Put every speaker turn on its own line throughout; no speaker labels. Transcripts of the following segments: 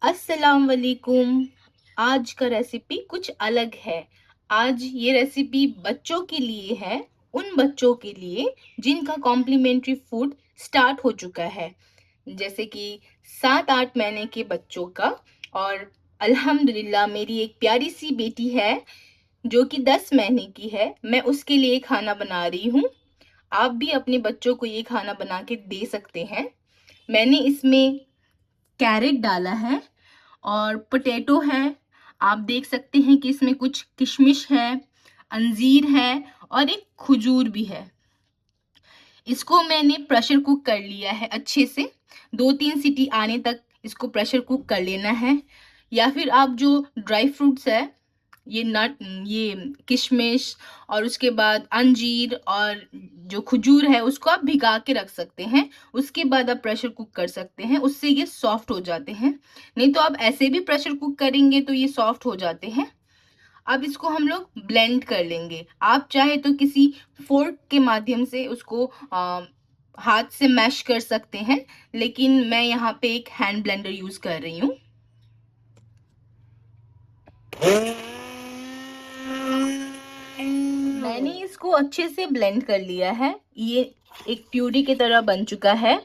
अस्सलाम वालेकुम। आज का रेसिपी कुछ अलग है। आज ये रेसिपी बच्चों के लिए है, उन बच्चों के लिए जिनका कॉम्प्लीमेंट्री फूड स्टार्ट हो चुका है, जैसे कि 7-8 महीने के बच्चों का। और अल्हम्दुलिल्लाह मेरी एक प्यारी सी बेटी है जो कि 10 महीने की है। मैं उसके लिए खाना बना रही हूँ। आप भी अपने बच्चों को ये खाना बना के दे सकते हैं। मैंने इसमें कैरेट डाला है और पोटैटो है। आप देख सकते हैं कि इसमें कुछ किशमिश है, अंजीर है और एक खजूर भी है। इसको मैंने प्रेशर कुक कर लिया है अच्छे से। 2-3 सीटी आने तक इसको प्रेशर कुक कर लेना है। या फिर आप जो ड्राई फ्रूट्स है, ये किशमिश और उसके बाद अंजीर और जो खजूर है उसको आप भिगा के रख सकते हैं। उसके बाद आप प्रेशर कुक कर सकते हैं, उससे ये सॉफ्ट हो जाते हैं। नहीं तो आप ऐसे भी प्रेशर कुक करेंगे तो ये सॉफ्ट हो जाते हैं। अब इसको हम लोग ब्लेंड कर लेंगे। आप चाहे तो किसी फोर्क के माध्यम से उसको हाथ से मैश कर सकते हैं, लेकिन मैं यहाँ पे एक हैंड ब्लेंडर यूज कर रही हूँ। मैंने इसको अच्छे से ब्लेंड कर लिया है। ये एक प्यूरी की तरह बन चुका है।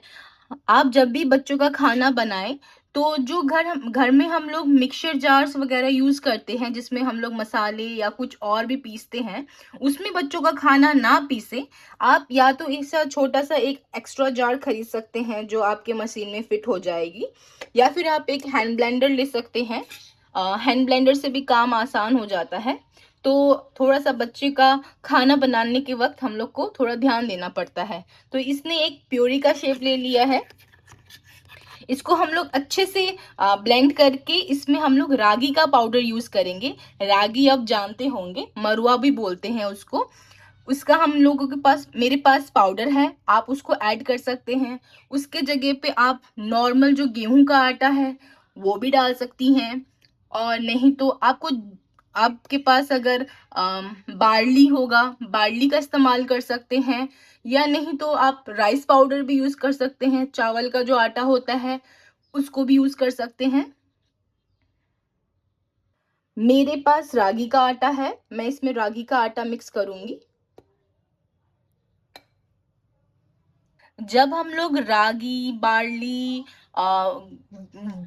आप जब भी बच्चों का खाना बनाएं तो जो घर में हम लोग मिक्सचर जार्स वगैरह यूज करते हैं, जिसमें हम लोग मसाले या कुछ और भी पीसते हैं, उसमें बच्चों का खाना ना पीसे। आप या तो ऐसा छोटा सा एक एक्स्ट्रा जार खरीद सकते हैं जो आपके मशीन में फिट हो जाएगी, या फिर आप एक हैंड ब्लेंडर ले सकते हैं। हैंड ब्लेंडर से भी काम आसान हो जाता है। तो थोड़ा सा बच्चे का खाना बनाने के वक्त हम लोग को थोड़ा ध्यान देना पड़ता है। तो इसने एक प्योरी का शेप ले लिया है। इसको हम लोग अच्छे से ब्लेंड करके इसमें हम लोग रागी का पाउडर यूज करेंगे। रागी आप जानते होंगे, मरुआ भी बोलते हैं उसको। उसका हम लोगों के पास, मेरे पास पाउडर है, आप उसको ऐड कर सकते हैं। उसके जगह पे आप नॉर्मल जो गेहूं का आटा है वो भी डाल सकती हैं। और नहीं तो आपके पास अगर बार्ली होगा, बार्ली का इस्तेमाल कर सकते हैं। या नहीं तो आप राइस पाउडर भी यूज कर सकते हैं, चावल का जो आटा होता है उसको भी यूज कर सकते हैं। मेरे पास रागी का आटा है, मैं इसमें रागी का आटा मिक्स करूंगी। जब हम लोग रागी, बार्ली,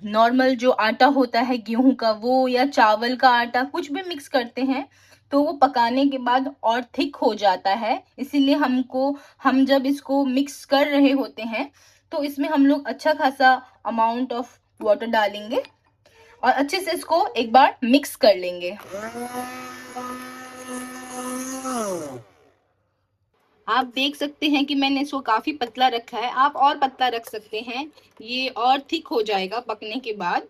नॉर्मल जो आटा होता है गेहूं का वो, या चावल का आटा, कुछ भी मिक्स करते हैं तो वो पकाने के बाद और थिक हो जाता है। इसीलिए हम जब इसको मिक्स कर रहे होते हैं तो इसमें हम लोग अच्छा खासा अमाउंट ऑफ वाटर डालेंगे और अच्छे से इसको एक बार मिक्स कर लेंगे। आप देख सकते हैं कि मैंने इसको काफी पतला रखा है, आप और पतला रख सकते हैं, ये और थिक हो जाएगा पकने के बाद।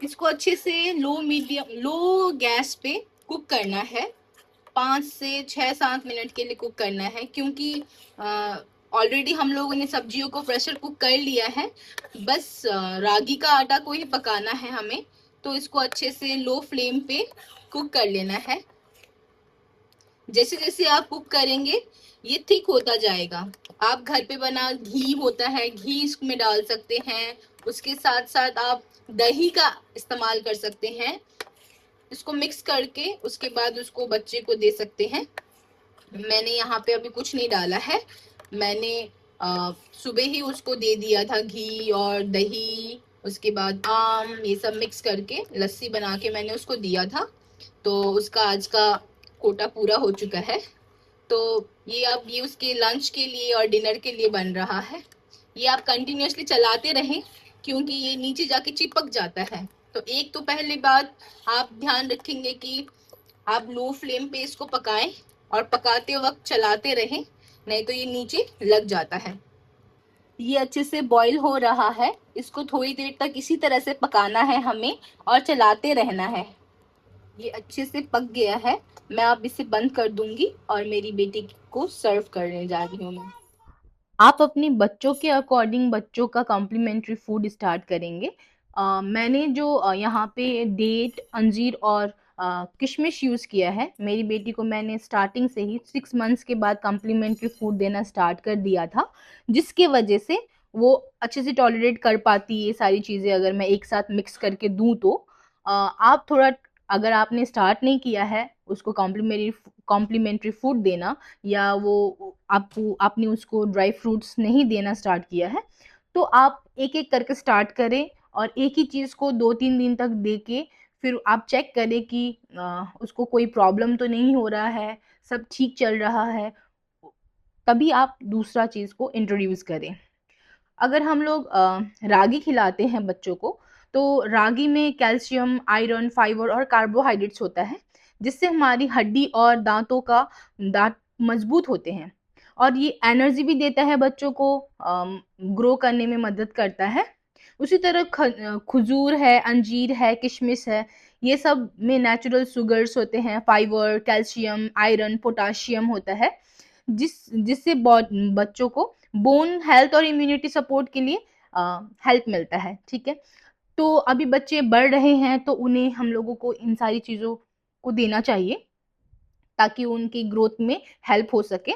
इसको अच्छे से लो गैस पे कुक करना है। 5 से 6-7 मिनट के लिए कुक करना है, क्योंकि ऑलरेडी हम लोगों ने सब्जियों को प्रेशर कुक कर लिया है। बस रागी का आटा को ही पकाना है हमें। तो इसको अच्छे से लो फ्लेम पे कुक कर लेना है। जैसे जैसे आप कुक करेंगे ये थिक होता जाएगा। आप घर पे बना घी होता है, घी इसमें डाल सकते हैं। उसके साथ साथ आप दही का इस्तेमाल कर सकते हैं। इसको मिक्स करके उसके बाद उसको बच्चे को दे सकते हैं। मैंने यहाँ पे अभी कुछ नहीं डाला है। मैंने सुबह ही उसको दे दिया था घी और दही, उसके बाद आम, ये सब मिक्स करके लस्सी बना के मैंने उसको दिया था। तो उसका आज का कोटा पूरा हो चुका है। तो ये अब ये उसके लंच के लिए और डिनर के लिए बन रहा है। ये आप कंटिन्यूअसली चलाते रहें, क्योंकि ये नीचे जाके चिपक जाता है। तो एक तो पहली बात आप ध्यान रखेंगे कि आप लो फ्लेम पे इसको पकाएं और पकाते वक्त चलाते रहें, नहीं तो ये नीचे लग जाता है। ये अच्छे से बॉईल हो रहा है, इसको थोड़ी देर तक इसी तरह से पकाना है हमें और चलाते रहना है। ये अच्छे से पक गया है। मैं अब इसे बंद कर दूंगी और मेरी बेटी को सर्व करने जा रही हूँ मैं। आप अपने बच्चों के अकॉर्डिंग बच्चों का कॉम्प्लीमेंट्री फूड स्टार्ट करेंगे। मैंने जो यहाँ पे डेट, अंजीर और किशमिश यूज़ किया है। मेरी बेटी को मैंने स्टार्टिंग से ही 6 मंथ्स के बाद कॉम्प्लीमेंट्री फूड देना स्टार्ट कर दिया था, जिसके वजह से वो अच्छे से टॉलरेट कर पाती है ये सारी चीज़ें अगर मैं एक साथ मिक्स करके दूँ तो। आप थोड़ा, अगर आपने स्टार्ट नहीं किया है उसको कॉम्प्लीमेंट्री फूड देना, या वो आपको आपने उसको ड्राई फ्रूट्स नहीं देना स्टार्ट किया है, तो आप एक-एक करके स्टार्ट करें और एक ही चीज़ को 2-3 दिन तक दे के फिर आप चेक करें कि उसको कोई प्रॉब्लम तो नहीं हो रहा है, सब ठीक चल रहा है, तभी आप दूसरा चीज़ को इंट्रोड्यूस करें। अगर हम लोग रागी खिलाते हैं बच्चों को, तो रागी में कैल्शियम, आयरन, फाइबर और कार्बोहाइड्रेट्स होता है, जिससे हमारी हड्डी और दाँत मजबूत होते हैं, और ये एनर्जी भी देता है बच्चों को, ग्रो करने में मदद करता है। उसी तरह खजूर है, अंजीर है, किशमिश है, ये सब में नेचुरल शुगर्स होते हैं, फाइबर, कैल्शियम, आयरन, पोटाशियम होता है, जिससे बच्चों को बोन हेल्थ और इम्यूनिटी सपोर्ट के लिए हेल्प मिलता है। ठीक है, तो अभी बच्चे बढ़ रहे हैं तो उन्हें हम लोगों को इन सारी चीज़ों को देना चाहिए ताकि उनकी ग्रोथ में हेल्प हो सके।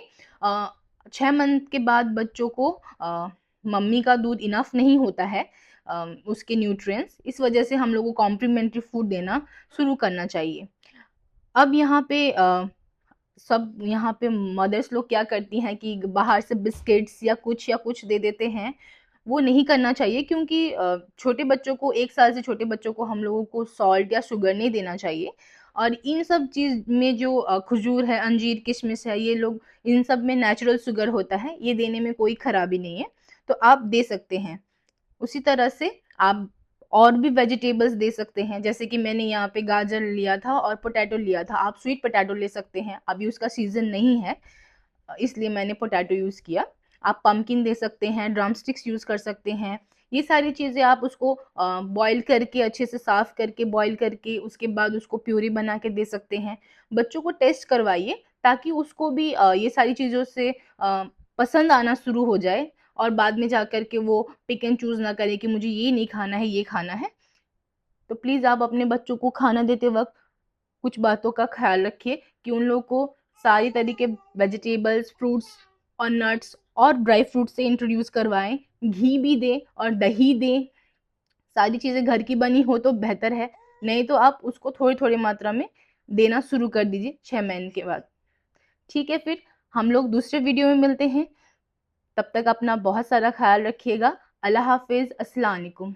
6 मंथ के बाद बच्चों को मम्मी का दूध इनफ नहीं होता है उसके न्यूट्रिएंट्स, इस वजह से हम लोगों को कॉम्प्लीमेंट्री फूड देना शुरू करना चाहिए। अब यहाँ पे मदर्स लोग क्या करती हैं कि बाहर से बिस्किट्स या कुछ दे देते हैं। वो नहीं करना चाहिए, क्योंकि छोटे बच्चों को, 1 साल से छोटे बच्चों को हम लोगों को सॉल्ट या शुगर नहीं देना चाहिए। और इन सब चीज़ में जो खजूर है, अंजीर, किशमिश है, ये लोग, इन सब में नेचुरल शुगर होता है, ये देने में कोई खराबी नहीं है, तो आप दे सकते हैं। उसी तरह से आप और भी वेजिटेबल्स दे सकते हैं, जैसे कि मैंने यहाँ पे गाजर लिया था और पोटैटो लिया था। आप स्वीट पोटैटो ले सकते हैं, अभी उसका सीज़न नहीं है, इसलिए मैंने पोटैटो यूज़ किया। आप पम्पकिन दे सकते हैं, ड्रम स्टिक्स यूज़ कर सकते हैं। ये सारी चीज़ें आप उसको बॉयल करके, अच्छे से साफ़ करके, बॉयल करके, उसके बाद उसको प्यूरी बना के दे सकते हैं। बच्चों को टेस्ट करवाइए ताकि उसको भी ये सारी चीज़ों से पसंद आना शुरू हो जाए, और बाद में जाकर के वो पिक एंड चूज़ ना करे कि मुझे ये नहीं खाना है, ये खाना है। तो प्लीज़ आप अपने बच्चों को खाना देते वक़्त कुछ बातों का ख़्याल रखिए कि उन लोग को सारी तरीके वेजिटेबल्स, फ्रूट्स और नट्स और ड्राई फ्रूट से इंट्रोड्यूस करवाएँ। घी भी दें और दही दें। सारी चीज़ें घर की बनी हो तो बेहतर है, नहीं तो आप उसको थोड़ी-थोड़ी मात्रा में देना शुरू कर दीजिए 6 महीने के बाद। ठीक है, फिर हम लोग दूसरे वीडियो में मिलते हैं। तब तक अपना बहुत सारा ख़्याल रखिएगा। अल्लाह हाफ़िज़। अस्सलाम वालेकुम।